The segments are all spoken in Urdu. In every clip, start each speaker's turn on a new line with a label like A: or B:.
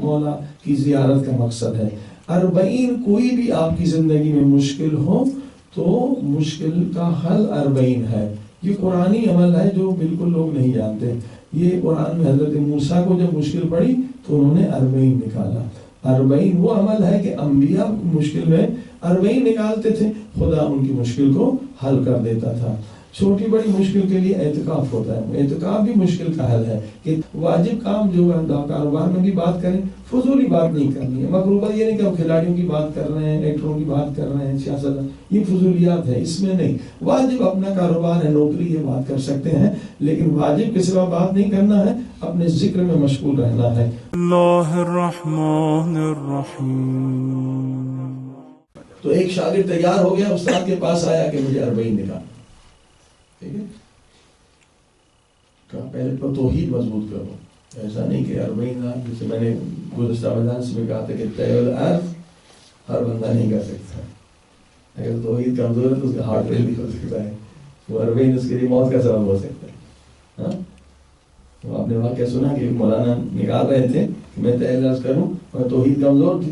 A: مولا کی زیارت کا مقصد ہے۔ 40 کوئی بھی آپ کی زندگی میں مشکل ہو تو مشکل کا حل 40 ہے۔ یہ قرآنی عمل ہے جو بالکل لوگ نہیں جانتے۔ یہ قرآن میں حضرت موسیٰ کو جب مشکل پڑی تو انہوں نے 40 نکالا۔ 40 وہ عمل ہے کہ انبیاء مشکل میں 40 نکالتے تھے، خدا ان کی مشکل کو حل کر دیتا تھا۔ چھوٹی بڑی مشکل کے لیے اعتکاف ہوتا ہے، اعتکاف بھی مشکل کا حل ہے کہ واجب کام جو ہے کاروبار میں بھی بات کریں، فضولی بات نہیں کرنی ہے۔ مغروبہ یہ نہیں کہ ہم کھلاڑیوں کی بات کر رہے ہیں، ایکٹروں کی بات کر رہے ہیں، سیاست، یہ فضولیات ہے، اس میں نہیں۔ واجب اپنا کاروبار ہے، نوکری ہے، بات کر سکتے ہیں، لیکن واجب کے سوا بات نہیں کرنا ہے، اپنے ذکر میں مشغول رہنا ہے۔
B: اللہ الرحمن الرحیم۔
A: تو ایک شاگرد تیار ہو گیا، استاد کے پاس آیا کہ مجھے 40 نکال، ٹھیک ہے، کہا پہلے پر توحید مضبوط کرو۔ ایسا نہیں کہ 40 جیسے میں نے گزشتہ مجالس میں کہا تھا کہ طے الارض ہر بندہ نہیں کر سکتا، اگر توحید کمزور ہے تو اس کا ہارٹ فیل بھی ہو سکتا ہے، وہ 40 اس کے لیے موت کا سبب ہو سکتا ہے۔ ہاں، تو آپ نے واقعہ سنا کہ مولانا نکال رہے تھے کہ میں طے الارض کروں اور توحید کمزور تھی،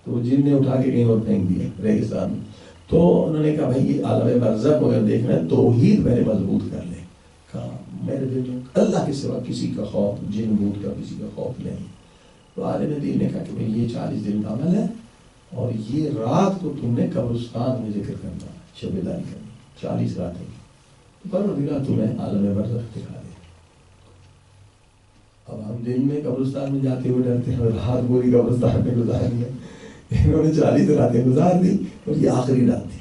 A: تو جن نے اٹھا کے کہیں اور پھینک دیا ریگستان میں۔ تو انہوں نے کہا بھائی یہ عالم برزخ اگر دیکھنا ہے توحید پہلے مضبوط کر لیں۔ کہا میرے بیٹوں اللہ کے سوا کسی کا خوف، جن بوت کا کسی کا خوف نہیں۔ تو عالم دین نے کہا کہ بھائی یہ 40 دن کا عمل ہے اور یہ رات کو تم نے قبرستان میں ذکر کرنا، شب داری کرنی، 40 راتیں کی، پروردگار تمہیں عالم برزخ دکھا دے۔ اب ہم دن میں قبرستان میں جاتے ہوئے ڈرتے ہیں اور رات پوری قبرستان میں گزارنی ہے، انہوں نے 40 راتیں گزار دی اور یہ آخری رات تھی۔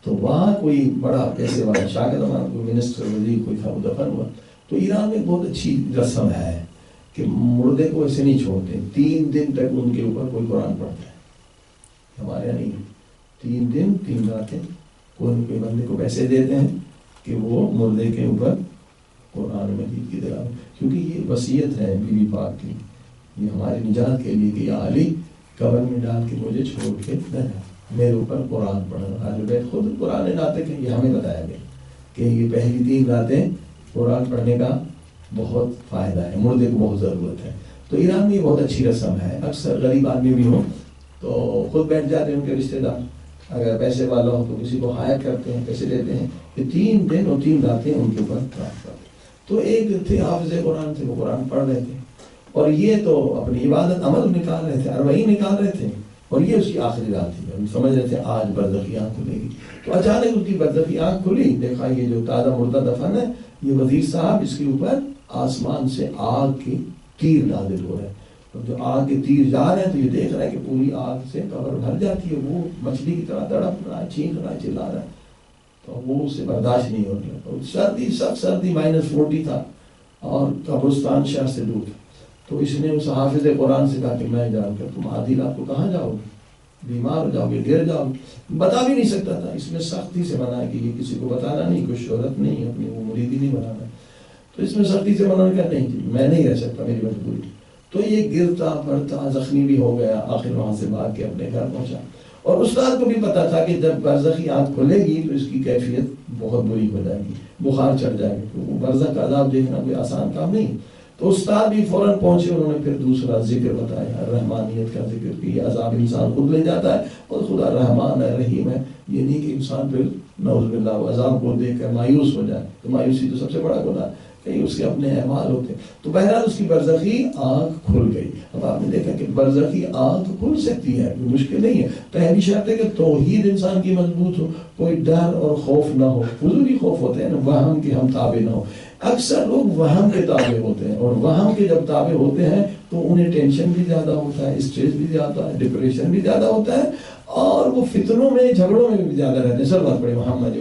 A: تو وہاں کوئی بڑا پیسے والا شاگرد ہمارا کوئی منسٹر وزیر کوئی تھا، وہ دفن ہوا۔ تو ایران میں بہت اچھی رسم ہے کہ مردے کو ایسے نہیں چھوڑتے، 3 دن تک ان کے اوپر کوئی قرآن پڑھتا ہے۔ ہمارے یہاں نہیں، 3 دن 3 راتیں کوئی بندے کو پیسے دیتے ہیں کہ وہ مردے کے اوپر قرآن مجید کی تلاوت، کیونکہ یہ وصیت ہے بی بی پاک کی، یہ ہماری نجات کے لیے کہ یا علی قبر میں ڈال کے مجھے چھوڑ کے نہ جا، میرے اوپر قرآن پڑھنا۔ اہل بیت خود قرآن ناطق ہیں، یہ ہمیں بتایا گیا کہ یہ پہلی 3 راتیں قرآن پڑھنے کا بہت فائدہ ہے، مردے کو بہت ضرورت ہے۔ تو ایران میں یہ بہت اچھی رسم ہے، اکثر غریب آدمی بھی ہوں تو خود بیٹھ جاتے ہیں ان کے رشتہ دار، اگر پیسے والا ہو تو کسی کو ہائر کرتے ہیں، پیسے دیتے ہیں کہ 3 دن اور 3 راتیں ان کے اوپر قرآن پڑھتے۔ تو ایک تھے حافظ قرآن تھے، وہ قرآن پڑھ رہے تھے اور یہ تو اپنی عبادت عمل نکال رہے تھے، 40 نکال رہے تھے، اور یہ اس کی آخری رات تھی، ہم سمجھ رہے تھے آج برزخی آنکھ کھلے گی۔ تو اچانک اس کی برزخی آنکھ کھلی، دیکھا یہ جو تازہ مردہ دفن ہے، یہ وزیر صاحب، اس کے اوپر آسمان سے آگ کے تیر نازل ہو رہے ہیں، اور جو آگ کے تیر جا رہے ہیں تو یہ دیکھ رہا ہے کہ پوری آگ سے قبر بھر جاتی ہے، وہ مچھلی کی طرح تڑپ رہا ہے، چینک رہا ہے، چلا رہا ہے، تو وہ اسے برداشت نہیں ہو رہا، اور سردی، سخت سردی، -40 تھا اور قبرستان شہر سے دور تھا۔ تو اس نے اس حافظ قرآن سے کہا کہ میں جاؤں گا، تم آدھی رات کو کہاں جاؤ گے، بیمار ہو جاؤ گے، گر جاؤ گے، بتا بھی نہیں سکتا تھا، اس میں سختی سے منع کہ یہ کسی کو بتانا نہیں، کوئی شہرت نہیں، اپنی وہ مریدی نہیں بنانا، تو اس میں سختی سے منع کیا نہیں، میں نہیں رہ سکتا، میری مجبوری۔ تو یہ گرتا پڑتا زخمی بھی ہو گیا، آخر وہاں سے بھاگ کے اپنے گھر پہنچا، اور استاد کو بھی پتا تھا کہ جب برزخی آنکھ کھلے گی تو اس کی کیفیت بہت بری ہو جائے گی، بخار چڑھ جائے گا، تو برزخ کا عذاب دیکھنا کوئی آسان کام نہیں۔ تو استاد بھی فوراً پہنچے، انہوں نے پھر دوسرا ذکر بتایا، رحمانیت کا ذکر کہ یہ عذاب انسان خود لے جاتا ہے، اور خدا رحمان ہے، رحیم ہے، یہ نہیں کہ انسان پھر نعوذ باللہ عذاب کو دیکھ کر مایوس ہو جائے، تو مایوسی تو سب سے بڑا گناہ ہے، کہیں اس کے اپنے اعمال ہوتے ہیں۔ تو بہرحال اس کی برزخی آنکھ کھل گئی۔ اب آپ نے دیکھا کہ برزخی آنکھ کھل سکتی ہے، کوئی مشکل نہیں ہے، پہلی شرط ہے کہ توحید انسان کی مضبوط ہو، کوئی ڈر اور خوف نہ ہو، فضولی خوف ہوتے ہیں نا، وہم کے ہم تابع نہ ہو۔ اکثر لوگ وہم کے تابع ہوتے ہیں، اور وہم کے جب تابع ہوتے ہیں تو انہیں ٹینشن بھی زیادہ ہوتا ہے، اسٹریس بھی زیادہ ہے، ڈپریشن بھی زیادہ ہوتا ہے، اور وہ فتنوں میں، جھگڑوں میں بھی زیادہ رہتے ہیں۔ سب بات پڑے محمد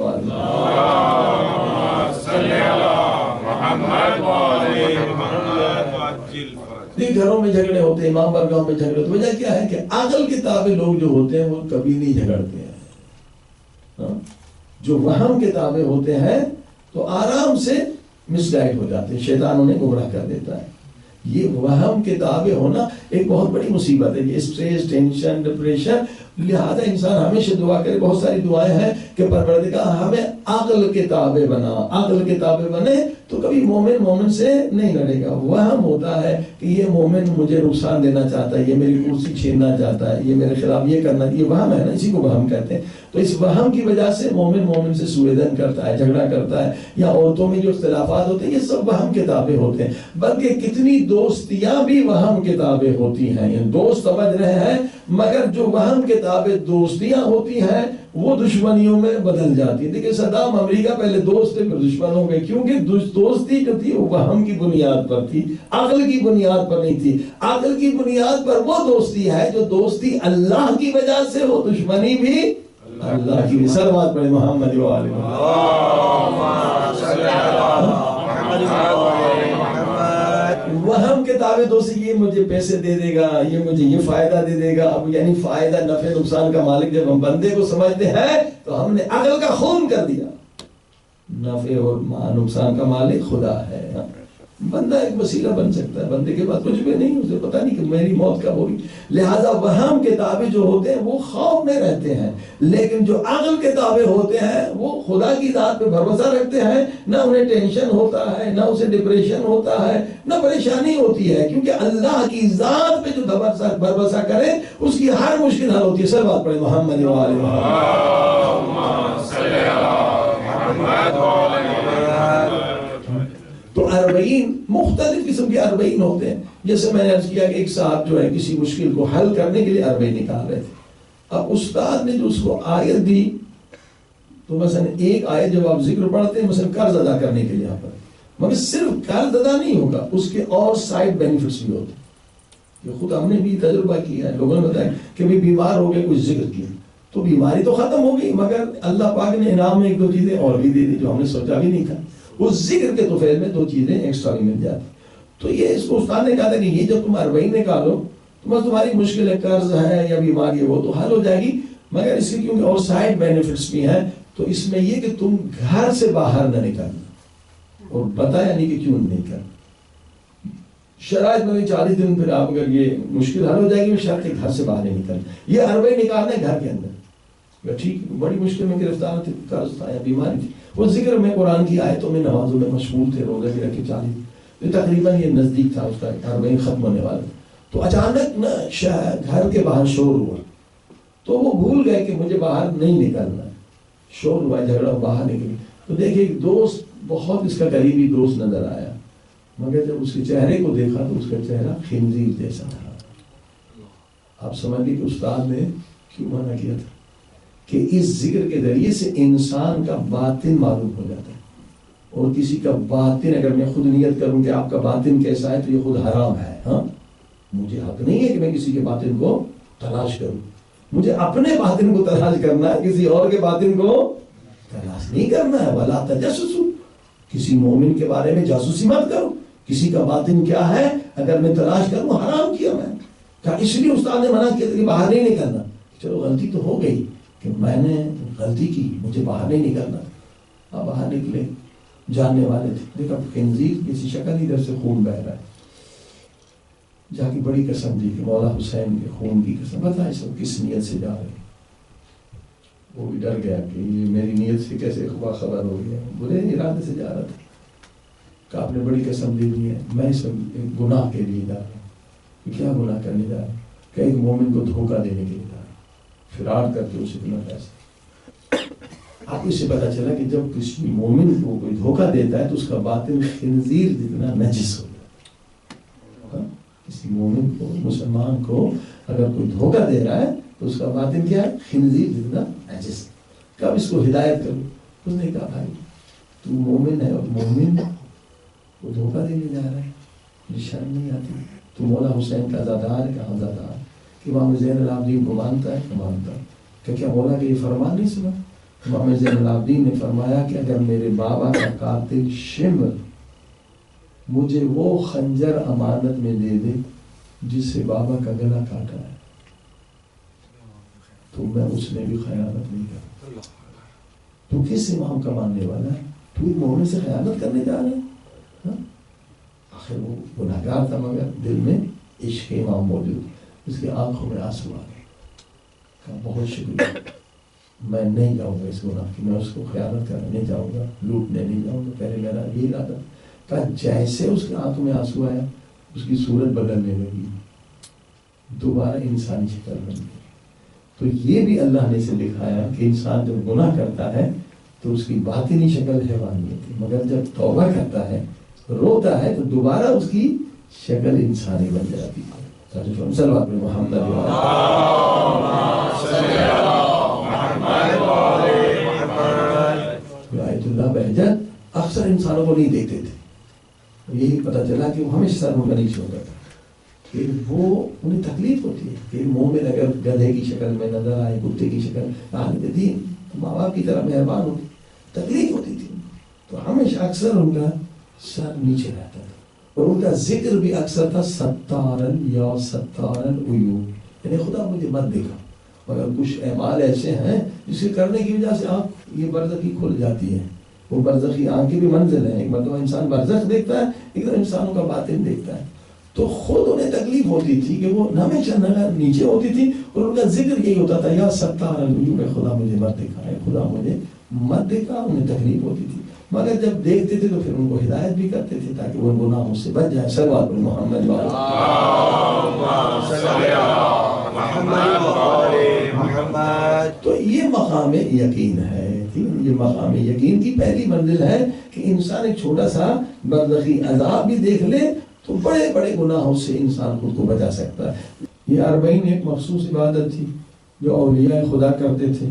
A: گھروں میں جھگڑے ہوتے ہیں، امام بارگاہوں میں جھگڑے ہوتے ہیں، وجہ کیا ہے کہ عقل کے تابع لوگ جو ہوتے ہیں وہ کبھی نہیں جھگڑتے ہیں، جو وہم کے تابع ہوتے ہیں تو آرام سے مس گائیڈ ہو جاتے ہیں، شیطان انہیں گمراہ کر دیتا ہے۔ یہ وہم کے تابع ہونا ایک بہت بڑی مصیبت ہے، یہ اسٹریس، ٹینشن، ڈپریشن، لہذا انسان ہمیشہ دعا کرے. بہت ساری دعائیں ہیں کہ پروردگار ہمیں عقل کے تابع بنا. عقل کے تابع بنے تو کبھی مومن سے نہیں لڑے گا. وہم ہوتا ہے کہ یہ مومن مجھے نقصان دینا چاہتا ہے, یہ میری کرسی چھیننا چاہتا ہے, یہ میرے خلاف یہ کرنا, یہ وہم ہے نا, اسی کو وہم کہتے ہیں. تو اس وہم کی وجہ سے مومن سے سوء ظن کرتا ہے, جھگڑا کرتا ہے, یا عورتوں میں جو اختلافات ہوتے ہیں یہ سب وہم کے تابع ہوتے ہیں. بلکہ کتنی دوستیاں بھی وہم کے تابع ہوتی ہیں. یہ دوست سمجھ رہے ہیں مگر جو وہم کے تابع دوستیاں ہوتی ہیں وہ دشمنیوں میں بدل جاتی ہیں. دیکھیں صدام امریکہ پہلے دوست تھے پھر دشمن ہو گئے, کیونکہ دوستی جو تھی وہ وہم کی بنیاد پر تھی, عقل کی بنیاد پر نہیں تھی. عقل کی بنیاد پر وہ دوستی ہے جو دوستی اللہ کی وجہ سے ہو, دشمنی بھی اللہ کی. صلوات پڑھیں محمد و آل وہم کے تابع دوستی, یہ مجھے پیسے دے دے گا, یہ مجھے یہ فائدہ دے دے گا. اب یعنی فائدہ نفع نقصان کا مالک جب ہم بندے کو سمجھتے ہیں تو ہم نے عقل کا خون کر دیا. نفع اور نقصان کا مالک خدا ہے. بندہ ایک وسیلہ بن سکتا ہے, بندے کے پاس کچھ بھی نہیں, اسے پتہ نہیں کہ میری موت کب ہوگی. لہذا وہم کے تابع جو ہوتے ہیں وہ خوف میں رہتے ہیں, لیکن جو عقل کے تابع ہوتے ہیں وہ خدا کی ذات پہ بھروسہ رکھتے ہیں. نہ انہیں ٹینشن ہوتا ہے, نہ اسے ڈپریشن ہوتا ہے, نہ پریشانی ہوتی ہے, کیونکہ اللہ کی ذات پہ جو بھروسہ کرے اس کی ہر مشکل حل ہوتی ہے. سب بات پڑھیں محمد و آل تو 40 مختلف قسم کے 40 ہوتے ہیں. جیسے میں نے عرض کیا کہ ایک صاحب جو ہے کسی مشکل کو حل کرنے کے لیے 40 نکال رہے تھے. اب استاد نے جو اس کو آیت دی تو مثلا ایک آیت جب آپ ذکر پڑھتے ہیں مثلا قرض ادا کرنے کے لیے یہاں پر, مگر صرف قرض ادا نہیں ہوگا, اس کے اور سائڈ بینیفٹس بھی ہوتے ہیں. یہ خود ہم نے بھی تجربہ کیا ہے, لوگوں نے بتایا کہ بھی بیمار ہو گئے, کچھ ذکر کیا تو بیماری تو ختم ہو گئی, مگر اللہ پاک نے انعام میں 1-2 چیزیں اور بھی دے دی جو ہم نے سوچا بھی نہیں تھا. اس ذکر کے توفیل میں 2 چیزیں ایکسٹرا بھی مل جاتی. تو یہ اس کو استاد نے کہا تھا کہ یہ جب تم 40 نکالو تو بس تمہاری مشکل ہے, قرض ہے یا بیماری ہے وہ تو حل ہو جائے گی, مگر اس کے کیونکہ اور سائڈ بینیفٹس بھی ہیں تو اس میں یہ کہ تم گھر سے باہر نہ نکلنا. اور بتایا نہیں کہ کیوں نہیں کرنا. شرائط میں 40 دن پھر آپ اگر یہ مشکل حل ہو جائے گی, شرط ہے گھر سے باہر نہیں نکلنا. یہ 40 نکالنا ہے گھر کے اندر. ٹھیک بڑی مشکل میں گرفتار تھے, قرض تھا یا بیماری تھی, وہ ذکر میں قرآن کی آیتوں میں نمازوں میں مشغول تھے, روزے بھی رکھے 40, تقریباً یہ نزدیک تھا اس کا 40 ختم ہونے والا. تو اچانک نا گھر کے باہر شور ہوا تو وہ بھول گئے کہ مجھے باہر نہیں نکلنا. شور ہوا, جھگڑا, باہر نکلی تو دیکھے ایک دوست, بہت اس کا قریبی دوست نظر آیا, مگر جب اس کے چہرے کو دیکھا تو اس کا چہرہ خنزیر جیسا تھا. آپ سمجھ لیے کہ استاد نے کیوں منع کیا تھا کہ اس ذکر کے ذریعے سے انسان کا باطن معلوم ہو جاتا ہے. اور کسی کا باطن اگر میں خود نیت کروں کہ آپ کا باطن کیسا ہے تو یہ خود حرام ہے. ہاں, مجھے حق نہیں ہے کہ میں کسی کے باطن کو تلاش کروں. مجھے اپنے باطن کو تلاش کرنا ہے, کسی اور کے باطن کو تلاش نہیں کرنا ہے. ولا تجسسوا, کسی مومن کے بارے میں جاسوسی مت کرو. کسی کا باطن کیا ہے اگر میں تلاش کروں, حرام کیا میں کہا. اس لیے استاد نے منع کیا کہ باہر نہیں نکلنا. چلو غلطی تو ہو گئی کہ میں نے غلطی کی, مجھے باہر نہیں نکلنا. اب باہر نکلے, جاننے والے تھے, دیکھا خنزیر کسی شکل ادھر سے خون بہ رہا ہے. جا کے بڑی قسم دی کہ مولا حسین کے خون کی قسم, بتا سب کس نیت سے جا رہے. وہ بھی ڈر گیا کہ یہ میری نیت سے کیسے خبر ہو گیا, برے ارادے سے جا رہا تھا. کہ آپ نے بڑی قسم دی ہے, میں سب گناہ کے لیے جا رہا ہوں. کیا گناہ کرنے جا رہا ہوں؟ کہ ایک مومن کو دھوکہ دینے کے لیے جا رہا ہوں, فرار کر کے اسے اتنا پیسہ. آپ کو اس سے پتا چلا کہ جب کسی مومن کو کوئی دھوکہ دیتا ہے تو اس کا باطن خنزیر جتنا نجس ہو جاتا ہے. کسی مومن کو, مسلمان کو اگر کوئی دھوکہ دے رہا ہے تو اس کا باطن کیا ہے, خنزیر جتنا نجس. کب اس کو ہدایت کرو؟ اس نے کہا بھائی تو مومن ہے اور مومن کو دھوکہ دینے جا رہا ہے, مجھے شرم نہیں آتی. تو مولا حسین کا عزادار ہے, کہاں عزادار کہ امام زین العابدین کو مانتا ہے, مانتا. کہ کیا مولا کہ یہ فرمان نہیں سنا؟ امام زین العابدین نے فرمایا کہ اگر میرے بابا کا قاتل شمر مجھے وہ خنجر امانت میں دے دے جس سے بابا کا گلا کاٹا ہے تو میں اس میں بھی خیانت نہیں کروں. تو کس امام کا ماننے والا ہے؟ تو ایک مومن سے خیانت کرنے جا رہے ہیں. آخر وہ گناہگار تھا مگر دل میں عشق امام موجود, اس کی آنکھوں میں آنسو آ گئے. کہا بہت شکریہ، میں نہیں جاؤں گا اس گناہ کی، میں اس کو خیانت کرنے نہیں جاؤں گا، لوٹنے نہیں جاؤں گا، پہلے میرا یہی ارادہ۔ کہا جیسے اس کے آنکھوں میں آنسو آیا اس کی صورت بدلنے لگی، دوبارہ انسانی شکل بن گئی۔ تو یہ بھی اللہ نے اسے دکھایا کہ انسان جب گناہ کرتا ہے تو اس کی باطنی شکل حیوانی ہوتی ہے، مگر جب توبہ کرتا ہے روتا ہے تو دوبارہ اس کی شکل انسانی بن جاتی ہے۔ صلوات محمد آیت اللہ بہجت اکثر انسانوں کو نہیں دیکھتے تھے، یہی پتہ چلا کہ وہ ہمیشہ سر کا نیچے ہوتا تھا، کہ وہ انہیں تکلیف ہوتی ہے کہ مومن اگر گدھے کی شکل میں نظر آئے، کتے کی شکل، اہل دین ماں باپ کی طرح مہربان ہوتی، تکلیف ہوتی تھی، تو ہمیشہ اکثر ان کا سر نیچے رہتا تھا، اور ان کا ذکر بھی اکثر تھا ستارن یا ستارن عیوب، یعنی خدا مجھے مت دیکھا۔ مگر کچھ اعمال ایسے ہیں جسے کرنے کی وجہ سے آنکھ یہ برزخی کھل جاتی ہے، وہ برزخی آنکھ کی بھی منزل ہے، ایک مرتبہ انسان برزخ دیکھتا ہے، ایک دم انسانوں کا باطن دیکھتا ہے، تو خود انہیں تکلیف ہوتی تھی کہ وہ ہمیشہ نیچے ہوتی تھی، اور ان کا ذکر یہی ہوتا تھا یا ستار العیوب، خدا مجھے مت دیکھا ہے، خدا مجھے مت دیکھا، انہیں تکلیف ہوتی تھی، مگر جب دیکھتے تھے تو پھر ان کو ہدایت بھی کرتے تھے تاکہ وہ گناہوں سے بچ جائیں۔ صلوات محمد تو یہ مقام یقین ہے، یہ مقام یقین کی پہلی منزل ہے کہ انسان ایک چھوٹا سا برزخی عذاب بھی دیکھ لے تو بڑے بڑے گناہوں سے انسان خود کو بچا سکتا ہے۔ یہ 40 ایک مخصوص عبادت تھی جو اولیاء خدا کرتے تھے،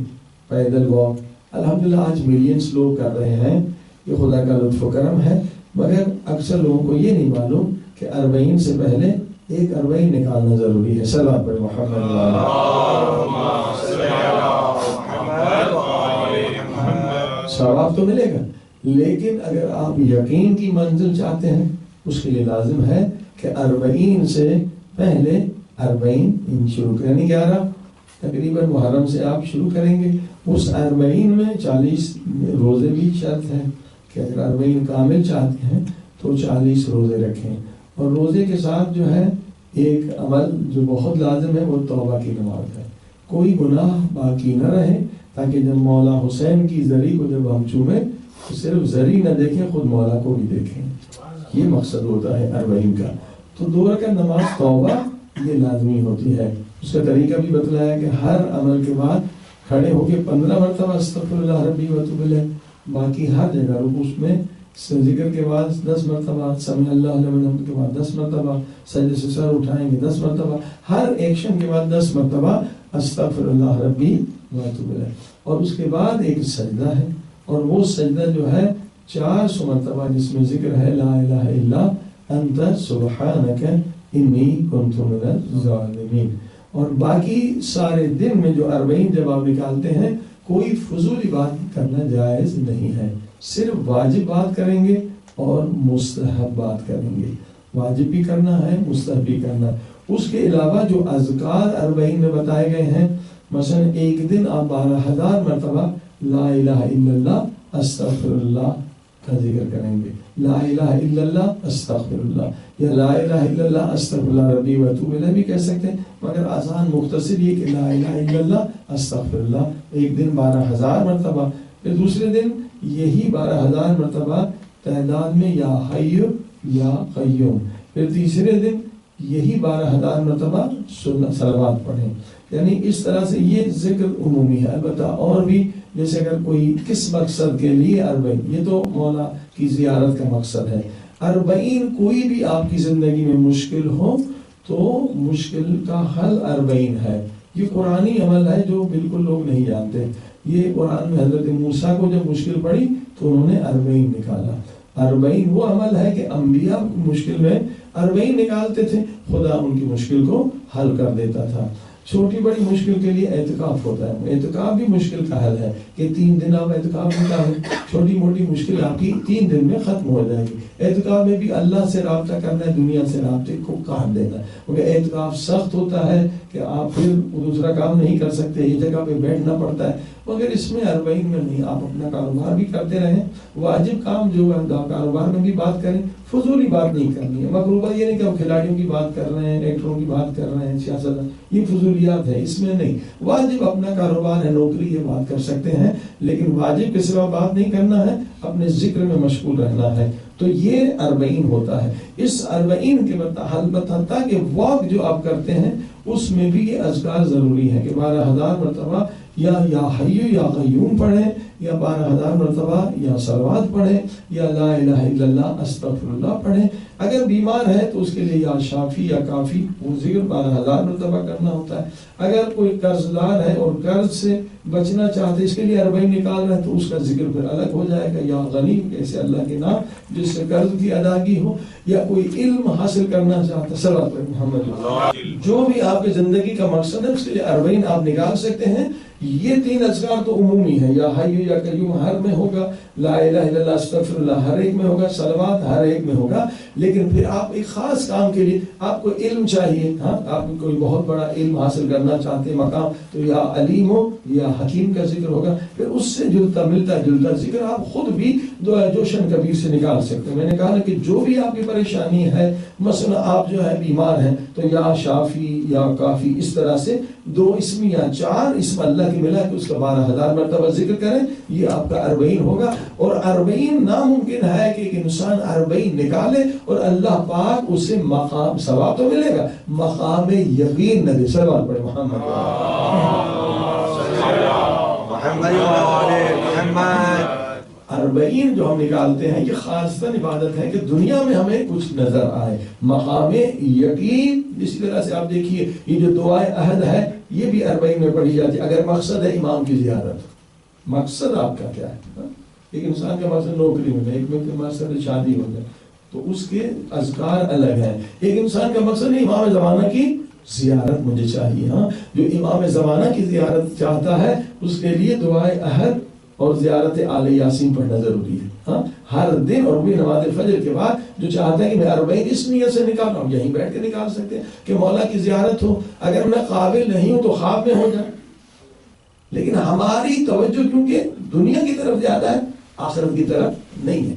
A: پیدل واک۔ الحمدللہ آج ملینز لوگ کر رہے ہیں، یہ خدا کا لطف و کرم ہے، مگر اکثر لوگوں کو یہ نہیں معلوم کہ 40 سے پہلے ایک 40 نکالنا ضروری ہے۔ صلوات پر محمد ثواب تو ملے گا، لیکن اگر آپ یقین کی منزل چاہتے ہیں اس کے لیے لازم ہے کہ 40 سے پہلے 40 شروع کریں، 11 تقریباً محرم سے آپ شروع کریں گے، اس 40 میں 40 روزے بھی شرط ہے کہ اگر 40 کامل چاہتے ہیں تو 40 روزے رکھیں، اور روزے کے ساتھ جو ہے ایک عمل جو بہت لازم ہے وہ توبہ کی نماز ہے، کوئی گناہ باقی نہ رہے، تاکہ جب مولا حسین کی زری کو جب ہم چومیں تو صرف زری نہ دیکھیں، خود مولا کو بھی دیکھیں، یہ مقصد ہوتا ہے 40 کا۔ تو 2 رکعت نماز توبہ یہ لازمی ہوتی ہے، اس کا طریقہ بھی بتلایا کہ ہر عمل کے بعد کھڑے ہو کے 15 مرتبہ استغفر اللہ ربی واتوب الیہ، باقی ہر جگہ رکوع میں ذکر کے بعد 10 مرتبہ، سمع اللہ لمن حمدہ کے بعد 10 مرتبہ، سجدے سے سر اٹھائیں گے 10 مرتبہ، ہر ایکشن کے بعد 10 مرتبہ استغفر اللہ ربی واتوب الیہ، اور اس کے بعد ایک سجدہ ہے، اور وہ سجدہ جو ہے 400 مرتبہ جس میں ذکر ہے لا الہ الا انت سبحانک انی کنت من الظالمین، اور باقی سارے دن میں جو 40 جب آپ نکالتے ہیں کوئی فضولی بات کرنا جائز نہیں ہے، صرف واجب بات کریں گے اور مستحب بات کریں گے، واجب بھی کرنا ہے مستحب بھی کرنا ہے۔ اس کے علاوہ جو اذکار 40 میں بتائے گئے ہیں، مثلا ایک دن آپ 12,000 مرتبہ لا الہ الا اللہ استغفر اللہ کا ذکر کریں گے، لا الہ الا اللہ استغفر اللہ، یا لا الہ الا اللہ استغفر اللہ ربی واتوب الیہ بھی کہہ سکتے ہیں، مگر آسان مختصر یہ کہ لا الہ الا اللہ استغفر اللہ ایک دن 12,000 مرتبہ، پھر دوسرے دن یہی 12,000 مرتبہ تعداد میں یا حی یا قیوم، پھر تیسرے دن یہی 12,000 مرتبہ صلوات پڑھیں، یعنی اس طرح سے یہ ذکر عمومی ہے۔ البتہ اور بھی جیسے اگر کوئی کس مقصد کے لیے 40، یہ تو مولا کی زیارت کا مقصد ہے، 40 کوئی بھی آپ کی زندگی میں مشکل ہو تو مشکل کا حل 40 ہے، یہ قرآنی عمل ہے جو بالکل لوگ نہیں جانتے، یہ قرآن میں حضرت موسیٰ کو جب مشکل پڑی تو انہوں نے 40 نکالا، 40 وہ عمل ہے کہ انبیاء مشکل میں 40 نکالتے تھے، خدا ان کی مشکل کو حل کر دیتا تھا۔ چھوٹی بڑی مشکل کے لیے اعتکاف ہوتا ہے، اعتکاف بھی مشکل کا حل ہے کہ 3 دن آپ اعتکاف نکالیں، چھوٹی موٹی مشکل آپ کی 3 دن میں ختم ہو جائے گی۔ اعتکاف میں بھی اللہ سے رابطہ کرنا ہے، دنیا سے رابطے کو کاٹ دینا ہے، کیونکہ اعتکاف سخت ہوتا ہے کہ آپ پھر دوسرا کام نہیں کر سکتے، ایک جگہ پہ بیٹھنا پڑتا ہے، مگر اس میں 40 میں نہیں، آپ اپنا کاروبار بھی کرتے رہیں، واجب کام جو ہے کاروبار میں بھی بات کریں، فضولی بات نہیں کرنی ہے، مقروبہ یہ نہیں کہ ہم کھلاڑیوں کی بات کر رہے ہیں، ایکٹروں کی بات کر رہے ہیں، سیاست، یہ فضولیات ہے، اس میں نہیں۔ واجب اپنا کاروبار ہے، نوکری، یہ بات کر سکتے ہیں، لیکن واجب کے سوا بات نہیں کرنا ہے، اپنے ذکر میں مشغول رہنا ہے۔ تو یہ 40 ہوتا ہے۔ اس 40 کے حتیٰ کہ واک جو آپ کرتے ہیں اس میں بھی یہ اذکار ضروری ہے کہ 12,000 مرتبہ یا حی یا قیوم پڑھیں، یا 12,000 مرتبہ یا صلوات پڑھیں، یا لا الہ الا اللہ استغفر اللہ پڑھیں۔ اگر بیمار ہے تو اس کے لیے یا شافی یا کافی وہ ذکر 12,000 مرتبہ کرنا ہوتا ہے۔ اگر کوئی قرض دار ہے اور قرض سے بچنا چاہتے اس کے لیے 40 نکال رہے ہیں تو اس کا ذکر پھر الگ ہو جائے گا، یا غنی ایسے اللہ کے نام جس سے قرض کی ادائیگی ہو، یا کوئی علم حاصل کرنا چاہتا ہے، صلوات پر محمد، جو بھی آپ کی زندگی کا مقصد ہے اس کے لیے 40 آپ نکال سکتے ہیں۔ یہ 3 اذکار تو عمومی ہے، یا حی یا قیوم ہر میں ہوگا، لا الہ الا اللہ استغفر اللہ ہر ایک میں ہوگا، صلوات ہر ایک میں ہوگا۔ لیکن پھر آپ ایک خاص کام کے لیے آپ کو علم چاہیے، ہاں آپ کوئی بہت بڑا علم حاصل کرنا چاہتے ہیں مقام، تو یا علیم ہو یا حکیم کا ذکر ہوگا، پھر اس سے ملتا جلتا ذکر آپ خود بھی جوشن کبیر سے نکال سکتے ہیں۔ میں نے کہا نا کہ جو بھی آپ کی پریشانی ہے، مثلا آپ جو ہے بیمار ہیں تو یا شافی یا کافی اس طرح سے 2 اسم یا 4 اسم اللہ کی ملا کہ اس کا 12,000 مرتبہ ذکر کریں، یہ آپ کا 40 ہوگا۔ اور 40 ناممکن ہے کہ ایک انسان 40 نکالے اور اللہ پاک اسے مقام ثواب تو ملے گا، مقام یقین نہ دے۔ صلوات پڑھیں محمد 40 جو ہم نکالتے ہیں یہ خاصتاً عبادت ہے کہ دنیا میں ہمیں کچھ نظر آئے، مقام یقین۔ اسی طرح سے آپ دیکھیے یہ جو دعائے عہد ہے یہ بھی 40 میں پڑھی جاتی ہے۔ اگر مقصد ہے امام کی زیارت، مقصد آپ کا کیا ہے؟ ایک انسان کا مقصد نوکری ہو جائے، ایک میں مقصد شادی ہو جائے تو اس کے اذکار الگ ہیں۔ ایک انسان کا مقصد ہے امام زمانہ کی زیارت مجھے چاہیے، ہاں جو امام زمانہ کی زیارت چاہتا ہے اس کے لیے دعائے عہد اور زیارت آل یاسین پڑھنا ضروری ہے، ہاں ہر دن، اور بھی نماز فجر کے بعد جو چاہتا ہے کہ میں 40 اس نیت سے نکال رہا ہوں، یہیں بیٹھ کے نکال سکتے ہیں کہ مولا کی زیارت ہو۔ اگر میں قابل نہیں ہوں تو خواب میں ہو جائے، لیکن ہماری توجہ کیونکہ دنیا کی طرف زیادہ ہے، آخرت کی طرف نہیں ہے،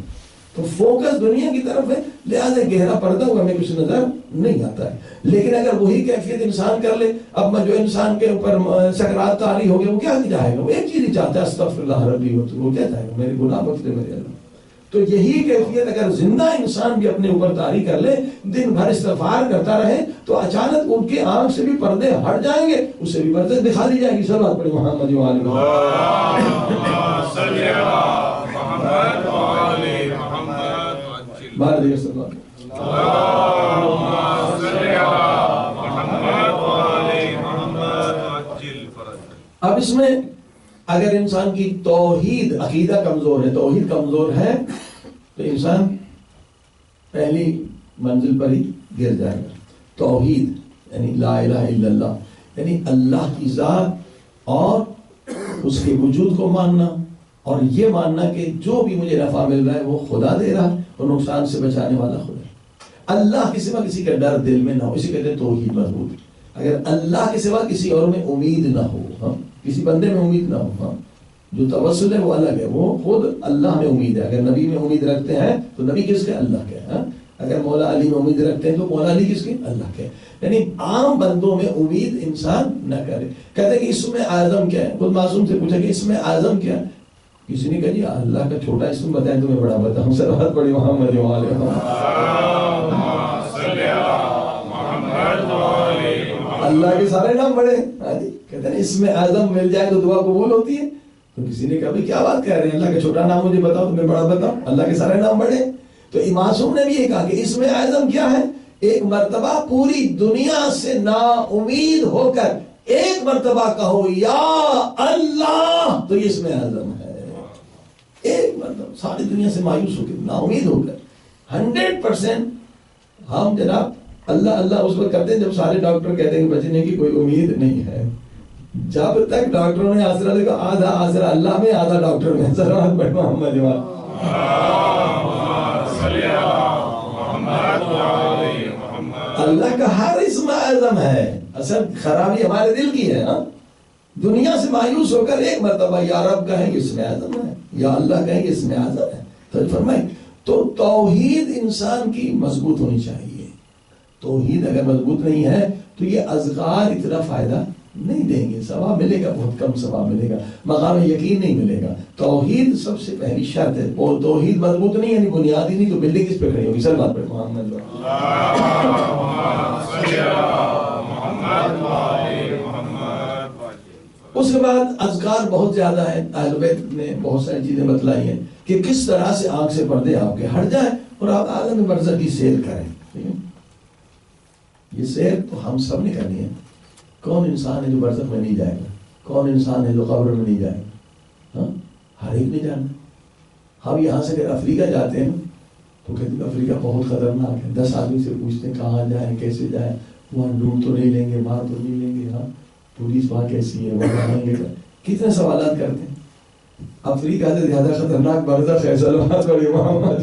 A: تو فوکس دنیا کی طرف ہے، لہذا گہرا پردہ ہوا ہمیں کچھ نظر نہیں آتا ہے۔ لیکن اگر وہی کیفیت انسان کر لے، اب میں جو انسان کے اوپر سکرات طاری ہو گیا وہ کیا چاہے گا؟ وہ ایک چیز ہی چاہتا ہے استغفر اللہ ربی، وہ کیا چاہے گا؟ میرے گناہ بخش دے میرے اللہ۔ تو یہی کیفیت اگر زندہ انسان بھی اپنے اوپر طاری کر لے، دن بھر استغفار کرتا رہے، تو اچانک ان کے آنکھ سے بھی پردے ہٹ جائیں گے، اسے بھی پردے دکھا دی جائے گی۔ صلوات پڑھیں محمد و آل اب اس میں اگر انسان کی توحید عقیدہ کمزور ہے، توحید کمزور ہے تو انسان پہلی منزل پر ہی گر جائے گا۔ توحید یعنی لا الہ الا اللہ، یعنی اللہ کی ذات اور اس کے وجود کو ماننا، اور یہ ماننا کہ جو بھی مجھے نفع مل رہا ہے وہ خدا دے رہا ہے اور نقصان سے بچانے والا خدا ہے۔ اللہ کے سوا کسی کا ڈر دل میں نہ ہو، اسی کہتے ہیں توحید مضبوط۔ اگر اللہ کے سوا کسی اور میں امید نہ ہو، ہاں کسی بندے میں امید نہ ہو، ہاں جو توسل ہے وہ الگ ہے، وہ خود اللہ میں امید ہے۔ اگر نبی میں امید رکھتے ہیں تو نبی کس کے؟ اللہ کے، ہاں اگر مولا علی میں امید رکھتے ہیں تو مولا علی کس کے؟ اللہ کے۔ یعنی عام بندوں میں امید انسان نہ کرے۔ کہتے ہیں کہ اسم اعظم کیا ہے؟ خود معصوم سے پوچھا کہ اسم اعظم کیا ہے؟ کسی نے کہا جی اللہ کا چھوٹا اسم بتائیں تو میں بڑا بتاؤں۔ صلوات پڑھی محمد و آل اللہ کے سارے نام بڑے ہیں، کہتے ہیں اسم اعظم مل جائے تو دعا قبول ہوتی ہے۔ تو کسی نے کہا بھائی کیا بات کہہ رہے ہیں، اللہ کا چھوٹا نام مجھے بتاؤ تو میں بڑا بتاؤں، اللہ کے سارے نام بڑے۔ تو معصوم نے بھی یہ کہا کہ اسم اعظم کیا ہے؟ ایک مرتبہ پوری دنیا سے نا امید ہو کر ایک مرتبہ کہو یا اللہ، تو یہ اسم اعظم ہے۔ ایک مرتبہ ساری دنیا سے مایوس ہو کے، نا امید ہو کر 100%۔ ہم جناب اللہ اللہ اس وقت کرتے ہیں جب سارے ڈاکٹر کہتے ہیں کہ بچنے کی کوئی امید نہیں ہے۔ جب تک ڈاکٹروں نے آسرا دیکھا، آدھا آسرا اللہ میں، آدھا ڈاکٹر میں۔ صلوات پڑھ محمد و اللہ کا ہر اسم اعظم ہے۔ اصل خرابی ہمارے دل کی ہے، ہاں دنیا سے مایوس ہو کر ایک مرتبہ یا رب کہیں اس میں اعظم ہے، یا اللہ کہیں اس میں اعظم ہے، تو فرمائیں تو توحید انسان کی مضبوط ہونی چاہیے. توحید اگر مضبوط نہیں ہے تو یہ اذکار اتنا فائدہ نہیں دیں گے، ثواب ملے گا بہت کم ثواب ملے گا، مقام یقین نہیں ملے گا. توحید سب سے پہلی شرط ہے. وہ توحید مضبوط نہیں یعنی بنیادی نہیں تو بلڈنگ کس پہ کھڑی ہوگی؟ سر بات پہ محمد اس کے بعد اذکار بہت زیادہ ہیں. اہل بیت نے بہت ساری چیزیں بتلائی ہیں کہ کس طرح سے آنکھ سے پردے آپ کے ہٹ جائیں اور آپ عالم برزخ کی سیر کریں. یہ سیر تو ہم سب نے کرنی ہے. کون انسان ہے جو برزخ میں نہیں جائے گا؟ کون انسان ہے جو قبر میں نہیں جائے گا؟ ہاں ہر ایک نہیں جانا. ہم یہاں سے اگر افریقہ جاتے ہیں تو کہتے ہیں افریقہ بہت خطرناک ہے. 10 آدمی سے پوچھتے ہیں کہاں جائیں کیسے جائیں، وہاں لوٹ تو نہیں لیں گے، مار تو نہیں لیں گے، ہاں پولیس وہاں کیسی ہے، وہاں آئیں گے، کتنے سوالات کرتے ہیں. افریقہ سے زیادہ خطرناک برزخ ہے. صلوات پڑھیے محمد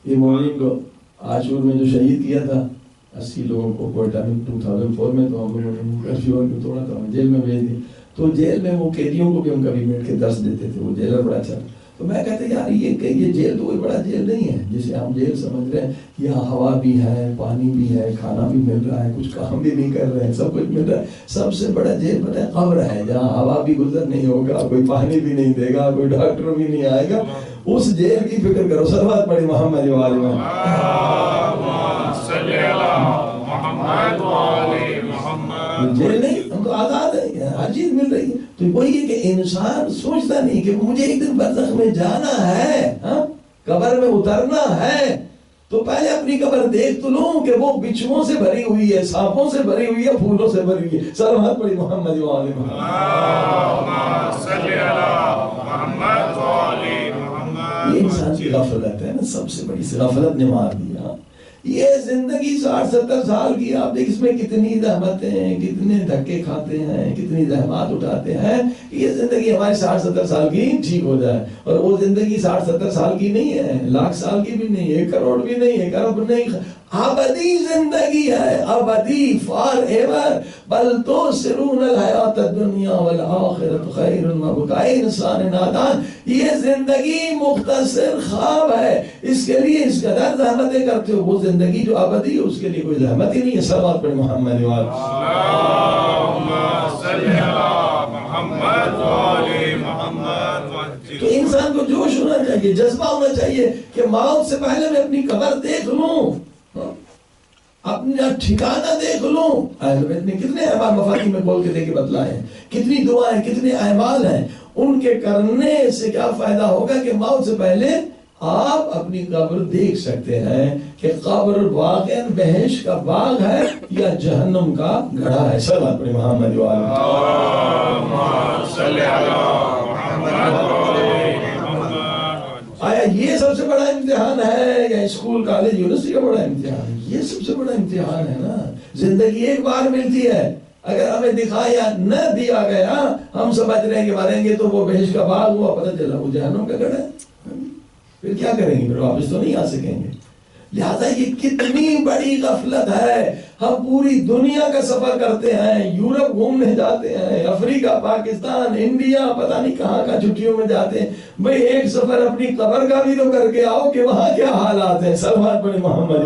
A: یہ مومنین کو عاشور میں جو شہید کیا تھا 80 لوگوں کو کوئٹہ میں 2004 میں، تو ہم لوگوں نے کرفیو کو توڑا تھا، جیل میں بھیج دی. تو جیل میں وہ قیدیوں کو بھی ہم کبھی بیٹھ کے درس دیتے تھے. وہ جیلر بڑا اچھا. تو میں کہتے یار یہ جیل تو کوئی بڑا جیل نہیں ہے جسے ہم جیل سمجھ رہے ہیں. یہاں ہوا بھی ہے، پانی بھی ہے، کھانا بھی مل رہا ہے، کچھ کام بھی نہیں کر رہے ہیں، سب کچھ مل رہا ہے. سب سے بڑا جیل پتہ ہے قبر ہے، جہاں ہوا بھی گزر نہیں ہوگا، کوئی پانی بھی نہیں دے گا، کوئی ڈاکٹر بھی نہیں آئے گا. اس جیل کی فکر کرو. صلوات پڑھی محمد جیل نہیں، ہم تو آزاد ہیں، ہر چیز مل رہی ہے. تو وہی ہے کہ انسان سوچتا نہیں کہ مجھے ایک دن برزخ میں جانا ہے، قبر میں اترنا ہے. تو پہلے اپنی قبر دیکھ تو لوں کہ وہ بچھوؤں سے بھری ہوئی ہے، سانپوں سے بھری ہوئی ہے، پھولوں سے بھری ہوئی ہے. صلوات پڑھی محمد یہ انسان کی غفلت ہے نا، سب سے بڑی غفلت نے مار دیا. یہ زندگی 60-70 سال کی، آپ دیکھ اس میں کتنی زحمتیں، کتنے دھکے کھاتے ہیں، کتنی زحمات اٹھاتے ہیں. یہ زندگی ہماری 60-70 سال کی ٹھیک ہو جائے. اور وہ زندگی 60-70 سال کی نہیں ہے، لاکھ سال کی بھی نہیں ہے، 1 کروڑ بھی نہیں ہے، 1 ارب نہیں. ابدی زندگی ہے، ابدی، فار ایور. بل تؤثرون الحیات الدنیا والآخرۃ خیر وابقیٰ. انسان نادان، یہ زندگی مختصر خواب ہے، اس کے لیے اس قدر زحمتیں کرتے ہو. وہ زندگی جو ابدی ہے اس کے لیے کوئی زحمت ہی نہیں ہے. صلوات پڑھ محمد تو انسان کو جوش ہونا چاہیے، جذبہ ہونا چاہیے کہ موت سے پہلے میں اپنی قبر دیکھ لوں، اپنا ٹھکانہ دیکھ لوں. اہل بیت نے کتنے اعمال مفاہیم میں بول کے دیکھ کے بتلائے ہیں، کتنی دعائیں، کتنے اعمال ہیں. ان کے کرنے سے کیا فائدہ ہوگا کہ موت سے پہلے آپ اپنی قبر دیکھ سکتے ہیں کہ قبر واقعاً بہشت کا باغ ہے یا جہنم کا گڑھا ہے. صلوات پڑھیں محمد آیا یہ سب سے بڑا امتحان ہے یا اسکول کالج یونیورسٹی کا بڑا امتحان ہے؟ یہ سب سے بڑا امتحان ہے نا. زندگی ایک بار ملتی ہے، اگر ہمیں دکھایا نہ دیا گیا، ہم سمجھ رہے ہیں کہ مریں گے تو وہ بہشت کا باغ ہوا، پتہ چلا وہ جہنم کا گڑھا ہے. پھر کیا کریں گے؟ پھر واپس تو نہیں آ سکیں گے. لہذا یہ کتنی بڑی غفلت ہے. ہم پوری دنیا کا سفر کرتے ہیں، یورپ گھومنے جاتے ہیں، افریقہ، پاکستان، انڈیا، پتہ نہیں کہاں کا چھٹیوں میں جاتے ہیں. بھئی ایک سفر اپنی قبر کا بھی تو کر کے آؤ کہ وہاں کیا حالات ہیں. صلوات پڑھیں محمد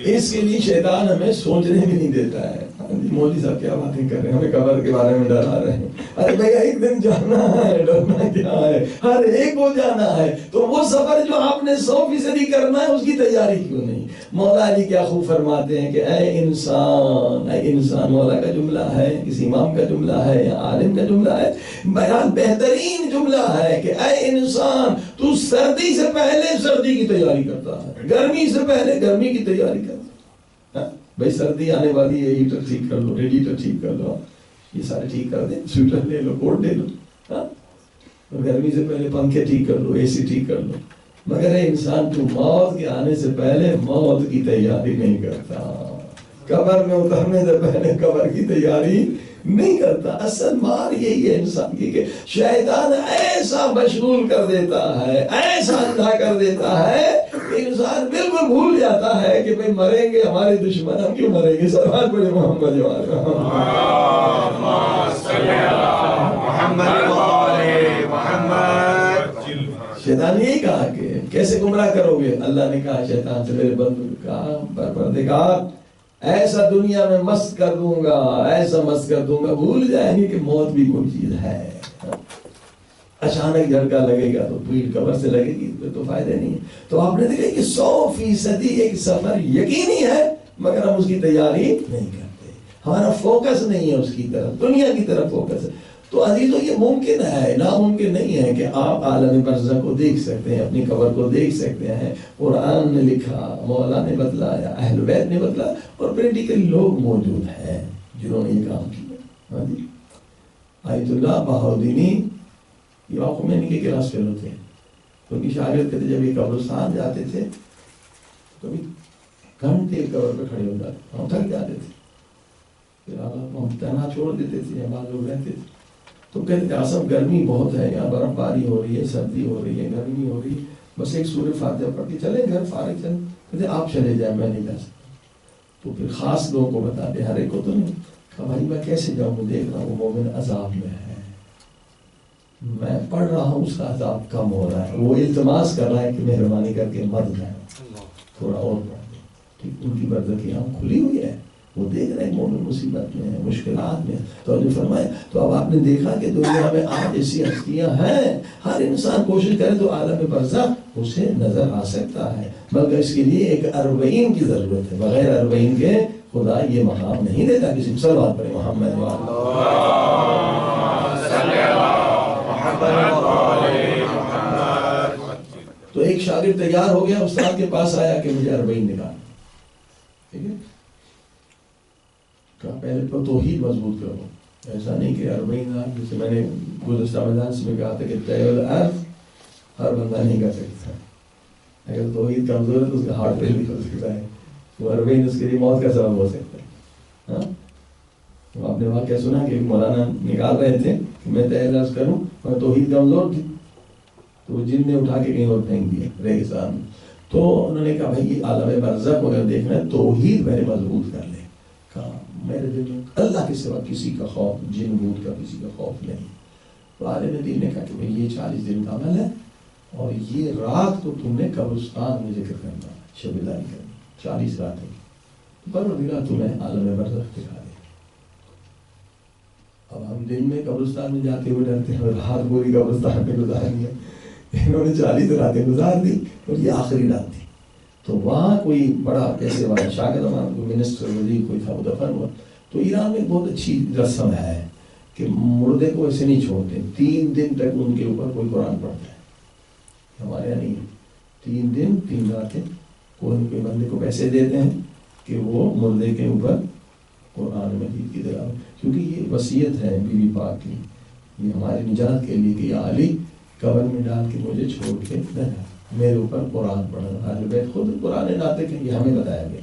A: اس کے لیے شیطان ہمیں سوچنے بھی نہیں دیتا ہے. مولوی صاحب کیا باتیں کر رہے ہیں، ہمیں قبر کے بارے میں ڈرا رہے ہیں. ارے بھیا ایک دن جانا ہے، ڈرنا کیا ہے، ہر ایک کو جانا ہے. تو وہ سفر جو آپ نے 100% کرنا ہے اس کی تیاری کیوں نہیں؟ مولا علی کیا خوب فرماتے ہیں کہ اے انسان، اے انسان. مولا کا جملہ ہے، کسی امام کا جملہ ہے یا عالم کا جملہ ہے، بہرحال بہترین جملہ ہے کہ اے انسان، تو سردی سے پہلے سردی کی تیاری کرتا ہے، گرمی سے پہلے گرمی کی تیاری کرتا ہے. بھائی سردی آنے والی ہے، ہیٹر ٹھیک کر لو، ریڈیٹر ٹھیک کر لو، یہ سارے ٹھیک کر دیں، سویٹر لے لو، کوٹ لے لو. گرمی سے پہلے پنکھے ٹھیک کر لو، اے سی ٹھیک کر لو. مگر انسان تو موت کے آنے سے پہلے موت کی تیاری نہیں کرتا، قبر میں اترنے سے پہلے قبر کی تیاری نہیں کرتا. اصل مار یہی ہے انسان کی کہ شیطان ایسا مشغول کر دیتا ہے، ایسا اندھا کر دیتا ہے کہ انسان بالکل بھول جاتا ہے کہ بھئی مریں گے ہمارے دشمن، ہم کیوں مریں گے؟ سلوات پڑھے محمد شیطان یہی کہا کہ کیسے گمراہ کرو گے؟ اللہ نے کہا شیطان سے میرے بندو کہا پروردگار ایسا دنیا میں مست کر دوں گا، ایسا مست کر دوں گا بھول جائیں گے کہ موت بھی کوئی چیز ہے. اچانک جھٹکا لگے گا تو پیٹ قبر سے لگے گی تو فائدہ نہیں ہے. تو آپ نے دیکھا کہ 100% ایک سفر یقینی ہے مگر ہم اس کی تیاری نہیں کرتے، ہمارا فوکس نہیں ہے اس کی طرف، دنیا کی طرف فوکس ہے. تو عزیزو یہ ممکن ہے، ناممکن نہیں ہے کہ آپ عالم برزخ کو دیکھ سکتے ہیں، اپنی قبر کو دیکھ سکتے ہیں. قرآن نے لکھا، مولا نے بتلایا، اہل بیت نے بتلایا، اور پریکٹیکل لوگ موجود ہیں جنہوں نے یہ کام کیا. ہاں جی، آیت اللہ بہاؤدینی یہ واقع میں کے کلاس فیلو تھے، کیونکہ شاگرد کہتے جب یہ قبرستان جاتے تھے کبھی گھنٹے قبر پہ کھڑے ہو جاتے، ہم تھک جاتے تھے، پھر ہم تنہا چھوڑ دیتے تھے، یا بعض لوگ رہتے تھے. تو کہتے تھے آصف گرمی بہت ہے، یہاں برف باری ہو رہی ہے، سردی ہو رہی ہے، گرمی ہو رہی ہے، بس ایک سورہ فاتحہ پڑھ کے چلیں گھر فارغ چلیں. کہتے آپ چلے جائیں، میں نہیں جا سکتا. تو پھر خاص لوگوں کو بتاتے، ہر ایک کو تو نہیں. کہا بھائی میں کیسے جاؤں، میں دیکھ رہا ہوں وہ مومن عذاب میں ہے، میں پڑھ رہا ہوں اس کا عذاب کم ہو رہا ہے، وہ التماس کر رہا ہے کہ مہربانی کر کے مر جائیں، تھوڑا اور پڑھ دیں. ٹھیک، ان کی برزخ کی آنکھ کھلی ہوئی ہے، وہ دیکھ رہے ہیں مومن مصیبت میں ہے، مشکلات میں. تو جو فرمایا، تو اب آپ نے دیکھا کہ دنیا میں آج ایسی ہستیاں ہیں، ہر انسان کوشش کرے تو عالم برزخ اسے نظر آ سکتا ہے، بلکہ اس کے لیے ایک اربعین کی ضرورت ہے. بغیر اربعین کے خدا یہ مقام نہیں دیتا کسی کو. صلوات پڑھے محمد تو ایک شاگرد تیار ہو گیا، استاد کے پاس آیا کہ مجھے اربعین نکال. ٹھیک ہے، کہا پہلے تو توحید مضبوط کرو. ایسا نہیں کہ اربعین، جیسے میں نے گزشتہ مجالس میں کہا تھا کہ طیب الارض ہر بندہ نہیں کر سکتا. اگر توحید کمزور ہے تو اس کا ہارٹ فیل بھی ہو سکتا ہے، تو اربعین اس کے لیے موت کا سبب ہو سکتا ہے. ہاں، تو آپ نے واقعہ سنا کہ مولانا نکال رہے تھے کہ میں طیب الارض کروں اور توحید کمزور تھی، تو جن نے اٹھا کے کہیں اور پھینک دیا ریگستان میں. تو انہوں نے کہا بھائی یہ عالم برزخ اگر دیکھنا ہے توحید میں مضبوط کر لے. کہا میرے دل میں اللہ کے سوا کسی کا خوف، جن بوت کا کسی کا خوف نہیں. تو عالم دین نے کہا کہ بھائی یہ 40 دن کا عمل ہے، اور یہ رات کو تم نے قبرستان میں ذکر کرنا، شب داری کرنی، 40 راتیں. پروردگار تمہیں عالم برزخ دکھا دے. اب ہم دن میں قبرستان میں جاتے ہوئے ڈرتے ہیں، اور رات پوری قبرستان میں گزارنی ہے. انہوں نے 40 راتیں گزار دی، اور یہ آخری رات تھی. تو وہاں کوئی بڑا پیسے والا شاگرد ہمارا کوئی منسٹر وزیر کوئی تھا، وہ دفن ہوا. تو ایران میں بہت اچھی رسم ہے کہ مردے کو ایسے نہیں چھوڑتے، 3 دن تک ان کے اوپر کوئی قرآن پڑھتا ہے. ہمارے یہاں نہیں ہے، 3 دن 3 راتیں کوئی بندے کو پیسے دیتے ہیں کہ وہ مردے کے اوپر قرآن مجید کی تلاوت، کیونکہ یہ وصیت ہے بی بی پاک کی، یہ ہماری نجات کے لیے کہ یا علی قبر میں ڈال کے مجھے چھوڑ کے نہ جا، میرے اوپر قرآن پڑھنا. اہل بیت خود قرآن ناطق ہیں، یہ ہمیں بتایا گیا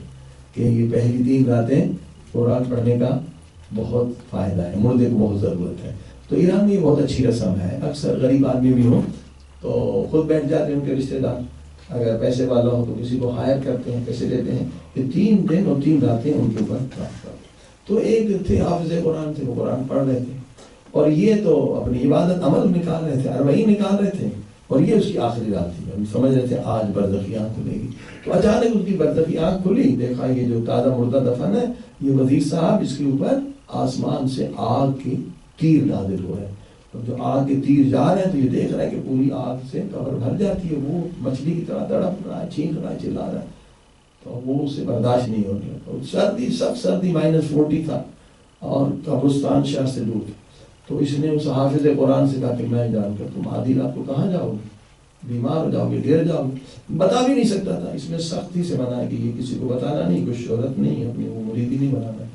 A: کہ یہ پہلی 3 راتیں قرآن پڑھنے کا بہت فائدہ ہے، مردے کو بہت ضرورت ہے. تو ایران میں یہ بہت اچھی رسم ہے. اکثر غریب آدمی بھی ہوں تو خود بیٹھ جاتے ہیں ان کے رشتہ دار، اگر پیسے والا ہو تو کسی کو ہائر کرتے ہیں، پیسے دیتے ہیں کہ 3 دن اور 3 راتیں ان کے اوپر قرآن پڑھو. تو ایک تھے حافظ قرآن تھے، وہ قرآن پڑھ رہے تھے، اور یہ تو اپنی عبادت عمل نکال رہے تھے، اربعین نکال رہے تھے، اور یہ اس کی آخری رات تھی. ہم سمجھ رہے تھے آج برزخی آنکھ کھلے گی. تو اچانک اس کی برزخی آنکھ کھلی، دیکھا یہ جو تازہ مردہ دفن ہے یہ وزیر صاحب، اس کے اوپر آسمان سے آگ کے تیر نازل ہو رہے ہیں. اور جو آگ کے تیر جا رہے ہیں تو یہ دیکھ رہا ہے کہ پوری آگ سے قبر بھر جاتی ہے. وہ مچھلی کی طرح تڑپ رہا ہے، چھینک رہا ہے، چلا رہا ہے. تو وہ اسے برداشت نہیں ہو رہا. اور سردی، سخت سردی، -40 تھا، اور قبرستان شہر سے دور تھا. تو اس نے اس حافظ قرآن سے کہا کہ میں جان کر تم آدھی رات کو کہاں جاؤ گے، بیمار ہو جاؤ گے، گر جاؤ گے. بتا بھی نہیں سکتا تھا. اس میں سختی سے منع کہ یہ کسی کو بتانا نہیں، کوئی شہرت نہیں، اپنی وہ مریدی نہیں بنانا.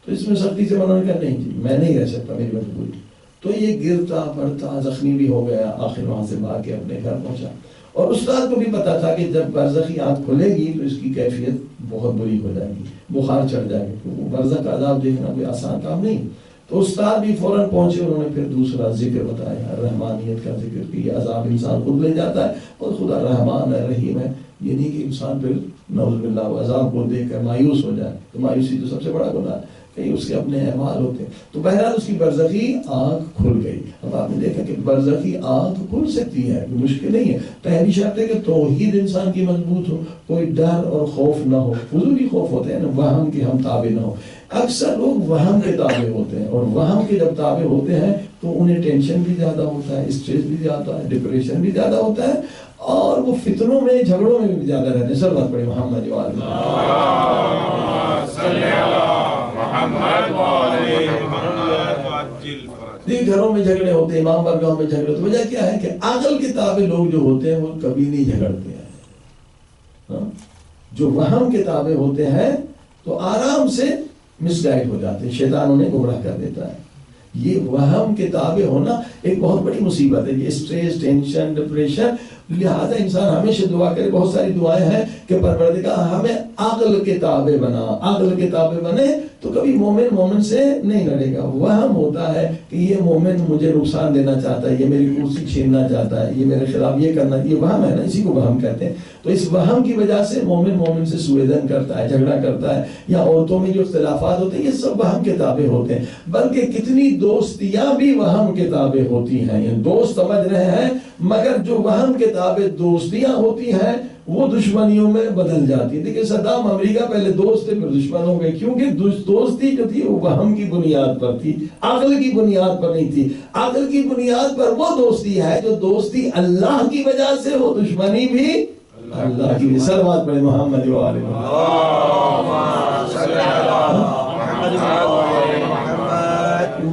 A: تو اس میں سختی سے منع کر نہیں جی میں نہیں رہ سکتا، میری مجبوری. تو یہ گرتا پڑتا زخمی بھی ہو گیا، آخر وہاں سے بھاگ کے اپنے گھر پہنچا. اور استاد کو بھی پتا تھا کہ جب برزخی آنکھ کھلے گی تو اس کی کیفیت بہت بری ہو جائے گی، بخار چڑھ جائے گی. تو برزخ کا عذاب دیکھنا کوئی آسان کام نہیں. تو استاد بھی فوراً پہنچے، انہوں نے پھر دوسرا ذکر بتایا، رحمانیت کا ذکر کہ یہ عذاب انسان خود لے جاتا ہے اور خدا رحمان ہے، رحیم ہے. یہ نہیں کہ انسان پھر نعوذ باللہ وہ عذاب کو دیکھ کر مایوس ہو جائے، تو مایوسی تو سب سے بڑا گناہ ہے، کہیں اس کے اپنے اعمال ہوتے ہیں. تو بہرحال اس کی برزخی آنکھ کھل گئی. اب آپ نے دیکھا کہ برزخی آنکھ کھل سکتی ہے، مشکل نہیں ہے. پہلی شرط ہے کہ توحید انسان کی مضبوط ہو، کوئی ڈر اور خوف نہ ہو. فضولی خوف ہوتے ہیں نا، وہم کے ہم تابع نہ ہو. اکثر لوگ وہم کے تابع ہوتے ہیں، اور وہم کے جب تابع ہوتے ہیں تو انہیں ٹینشن بھی زیادہ ہوتا ہے، اسٹریس بھی زیادہ ہے، ڈپریشن بھی زیادہ ہوتا ہے، اور وہ فتنوں میں جھگڑوں میں بھی زیادہ رہتے ہیں. سر بات پڑے محمد گھروں میں جھگڑے ہوتے ہیں، امام برگاہوں میں جھگڑے ہوتے ہیں. وجہ کیا ہے کہ عقل کے تابع لوگ جو ہوتے ہیں وہ کبھی نہیں جھگڑتے ہیں. جو وہم کے تابع ہوتے ہیں تو آرام سے مس گائیڈ ہو جاتے ہیں، شیطان انہیں گمراہ کر دیتا ہے. یہ وہم کے تابع ہونا ایک بہت بڑی مصیبت ہے، یہ اسٹریس، ٹینشن، ڈپریشن. لہذا انسان ہمیشہ دعا کرے، بہت ساری دعائیں ہیں کہ پروردگار ہمیں عقل کے تابع بنا. عقل کے تابع بنے تو کبھی مومن سے نہیں لڑے گا. وہم ہوتا ہے کہ یہ مومن مجھے نقصان دینا چاہتا ہے، یہ میری کرسی چھیننا چاہتا ہے، یہ میرے خلاف یہ کرنا، یہ وہم ہے نا، اسی کو وہم کہتے ہیں. تو اس وہم کی وجہ سے مومن سے سوء ظن کرتا ہے، جھگڑا کرتا ہے، یا عورتوں میں جو اختلافات ہوتے ہیں یہ سب وہم کے تابع ہوتے ہیں. بلکہ کتنی دوستیاں بھی وہم کے تابع ہوتی ہیں. یہ دوست سمجھ رہے ہیں، مگر جو وہم کے تابع دوستیاں ہوتی ہیں وہ دشمنیوں میں بدل جاتی ہیں. دیکھیں صدام امریکہ پہلے دوست تھے، پھر دشمن ہو گئے، کیونکہ دوستی جو تھی وہ وہم کی بنیاد پر تھی، عقل کی بنیاد پر نہیں تھی. عقل کی بنیاد پر وہ دوستی ہے جو دوستی اللہ کی وجہ سے ہو، دشمنی بھی اللہ کی. صلوات پڑھیں محمد و آل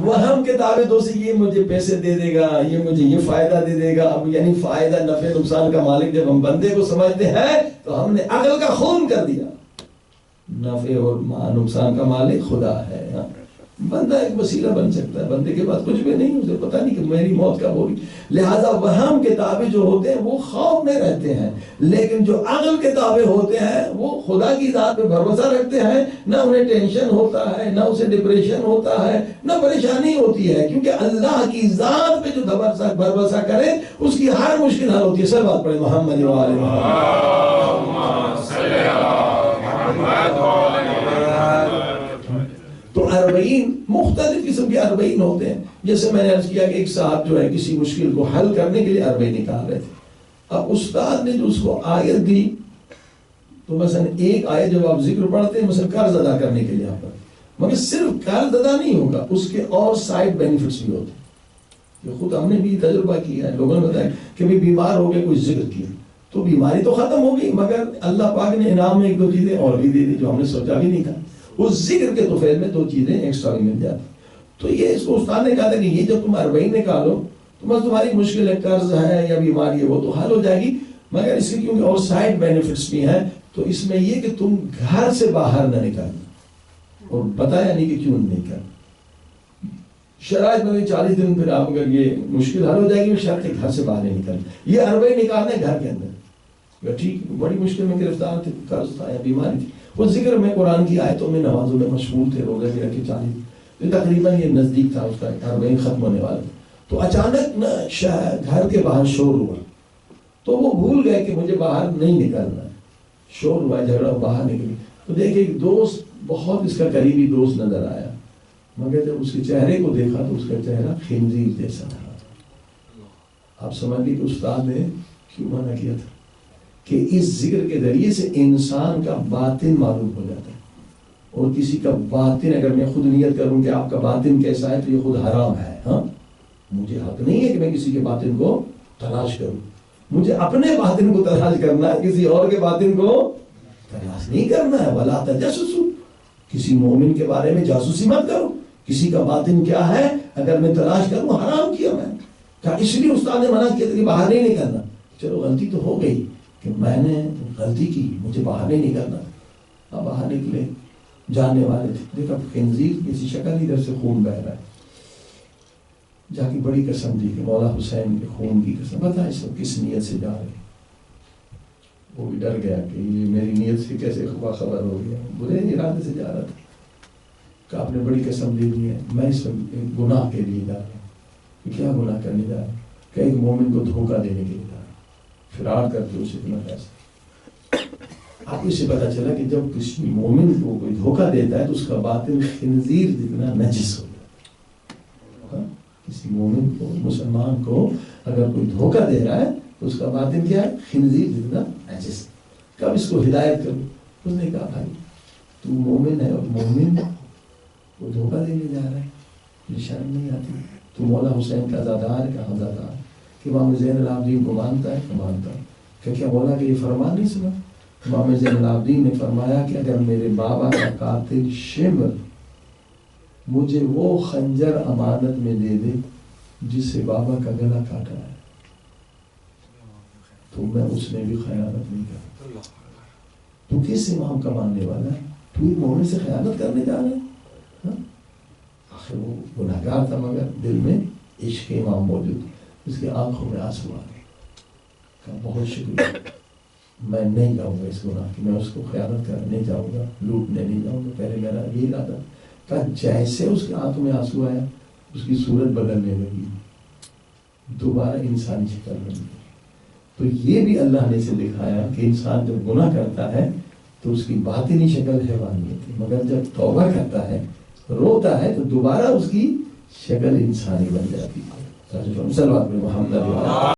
A: وہم کے تابع دوستی، یہ مجھے پیسے دے دے گا، یہ مجھے یہ فائدہ دے دے گا. اب یعنی فائدہ نفع نقصان کا مالک جب ہم بندے کو سمجھتے ہیں تو ہم نے عقل کا خون کر دیا. نفع اور نقصان کا مالک خدا ہے. بندہ ایک وسیلہ بن سکتا ہے، بندے کے پاس کچھ بھی نہیں، اسے پتہ نہیں کہ میری موت کب ہوگی. لہذا وہم کے تابع جو ہوتے ہیں وہ خوف میں رہتے ہیں، لیکن جو عقل کے تابع ہوتے ہیں وہ خدا کی ذات پہ بھروسہ رکھتے ہیں. نہ انہیں ٹینشن ہوتا ہے، نہ اسے ڈپریشن ہوتا ہے، نہ پریشانی ہوتی ہے، کیونکہ اللہ کی ذات پہ جو بھروسہ کرے اس کی ہر مشکل حل ہوتی ہے. سر بات پڑھیں محمد و آل تو 40 مختلف قسم کے 40 ہوتے ہیں. جیسے میں نے عرض کیا کہ ایک صاحب جو ہے کسی مشکل کو حل کرنے کے لیے 40 نکال رہے تھے. اب استاد نے جو اس کو آیت دی، تو مثلا ایک آیت جب آپ ذکر پڑھتے ہیں مثلا قرض ادا کرنے کے لیے آپ پر، مگر صرف قرض ادا نہیں ہوگا، اس کے اور سائڈ بینیفٹس بھی ہوتے ہیں. یہ خود ہم نے بھی تجربہ کیا ہے، لوگوں نے بتایا کہ بھی بیمار ہو گئے، کوئی ذکر کیا تو بیماری تو ختم ہو گئی، مگر اللہ پاک نے انعام میں 1-2 چیزیں اور بھی دے دی جو ہم نے سوچا بھی نہیں تھا. اس ذکر کے طفیل میں 2 چیزیں ایکسٹرا بھی مل جاتی. تو یہ اس کو استاد نے کہا تھا کہ یہ جب تم 40 نکالو تو بس تمہاری مشکل ہے، قرض ہے یا بیماری ہے، وہ تو حل ہو جائے گی، مگر اس کے کیونکہ اور سائڈ بینیفٹس بھی ہیں. تو اس میں یہ کہ تم گھر سے باہر نہ نکالنا، اور بتایا نہیں کہ کیوں نہیں کرنا. شرائط میں 40 دن پھر آپ اگر یہ مشکل حل ہو جائے گی، شرط گھر سے باہر نہیں نکلنا. یہ 40 نکالنا ہے گھر کے اندر. ٹھیک، بڑی مشکل میں گرفتار تھے، قرض تھا یا بیماری تھی، وہ ذکر میں قرآن کی آیتوں میں نمازوں میں مشغول تھے، روزے بھی رکھے 40. تو تقریباً یہ نزدیک تھا اس کا 40 ختم ہونے والا. تو اچانک نہ گھر کے باہر شور ہوا، تو وہ بھول گئے کہ مجھے باہر نہیں نکلنا. شور ہوا، جھگڑا، باہر نکلی تو دیکھے ایک دوست، بہت اس کا قریبی دوست نظر آیا، مگر جب اس کے چہرے کو دیکھا تو اس کا چہرہ خنزیر جیسا تھا. آپ سمجھ گئے کہ استاد نے کیوں منع کیا تھا، کہ اس ذکر کے ذریعے سے انسان کا باطن معلوم ہو جاتا ہے. اور کسی کا باطن اگر میں خود نیت کروں کہ آپ کا باطن کیسا ہے تو یہ خود حرام ہے. ہاں، مجھے حق نہیں ہے کہ میں کسی کے باطن کو تلاش کروں. مجھے اپنے باطن کو تلاش کرنا ہے، کسی اور کے باطن کو تلاش نہیں کرنا ہے. ولا تجسسوا، کسی مومن کے بارے میں جاسوسی مت کرو. کسی کا باطن کیا ہے اگر میں تلاش کروں، حرام کیا میں. کیا اس لیے استاد نے منع کیا تھا کہ باہر نہیں نکلنا؟ چلو غلطی تو ہو گئی کہ میں نے غلطی کی، مجھے باہر نہیں نکلنا. اب باہر نکلے، جاننے والے تھے، دیکھا خنزیر کسی شکل ادھر سے خون بہ رہا ہے. جا کے بڑی قسم دی کہ مولا حسین کے خون کی قسم، بتا اس وقت کس نیت سے جا رہے. وہ بھی ڈر گیا کہ یہ میری نیت سے کیسے خبر ہو گیا، برے ارادے سے جا رہا تھا. کہ آپ نے بڑی قسم دے دی ہے میں اس گناہ کے لیے جا رہا ہوں. کیا گناہ کرنے جا رہا ہوں؟ کہ ایک مومن کو دھوکہ دینے کے لیے جا رہا ہوں، فرار کر کے اسے اتنا پیسہ. آپ اسے پتا چلا کہ جب کسی مومن کو کوئی دھوکہ دیتا ہے تو اس کا باطن خنزیر جتنا نجس ہوتا ہے. کسی مومن کو، مسلمان کو اگر کوئی دھوکہ دے رہا ہے تو اس کا باطن کیا ہے؟ خنزیر جتنا نجس. کب اس کو ہدایت کروں؟ اس نے کہا بھائی تو مومن ہے اور مومن وہ دھوکہ دینے جا رہا ہے، یہ شرم نہیں آتی؟ تو مولا حسین کا زادار کا حضادار کہ امام زین العابدین کو مانتا ہے کہ مانتا ہوں. کہ کیا مولا کہ یہ فرمان نہیں سنا؟ امام زین العابدین نے فرمایا کہ اگر میرے بابا کا قاتل شمر مجھے وہ خنجر امانت میں دے دے جس سے بابا کا گلا کاٹا ہے تو میں اس میں بھی خیانت نہیں کرتا. تو کس امام کا ماننے والا ہے؟ تو ایک مومن سے خیانت کرنے جا رہے ہیں؟ آخر وہ گناہگار تھا مگر دل میں عشق امام موجود. اس کی آنکھوں میں آنسو آ گئے. کہا بہت شکریہ، میں نہیں جاؤں گا اس گناہ کی، میں اس کو خیانت کرنے نہیں جاؤں گا، لوٹنے نہیں جاؤں گا. پہلے میرا یہی ارادہ. کہا جیسے اس کی آنکھوں میں آنسو آیا اس کی صورت بدلنے لگی، دوبارہ انسانی شکل بن گئی. تو یہ بھی اللہ نے اسے دکھایا کہ انسان جب گناہ کرتا ہے تو اس کی باطنی شکل حیوانی ہوتی ہے، مگر جب توبہ کرتا ہے، روتا ہے تو دوبارہ اس کی شکل انسانی بن جاتی ہے. صلوات میں محمد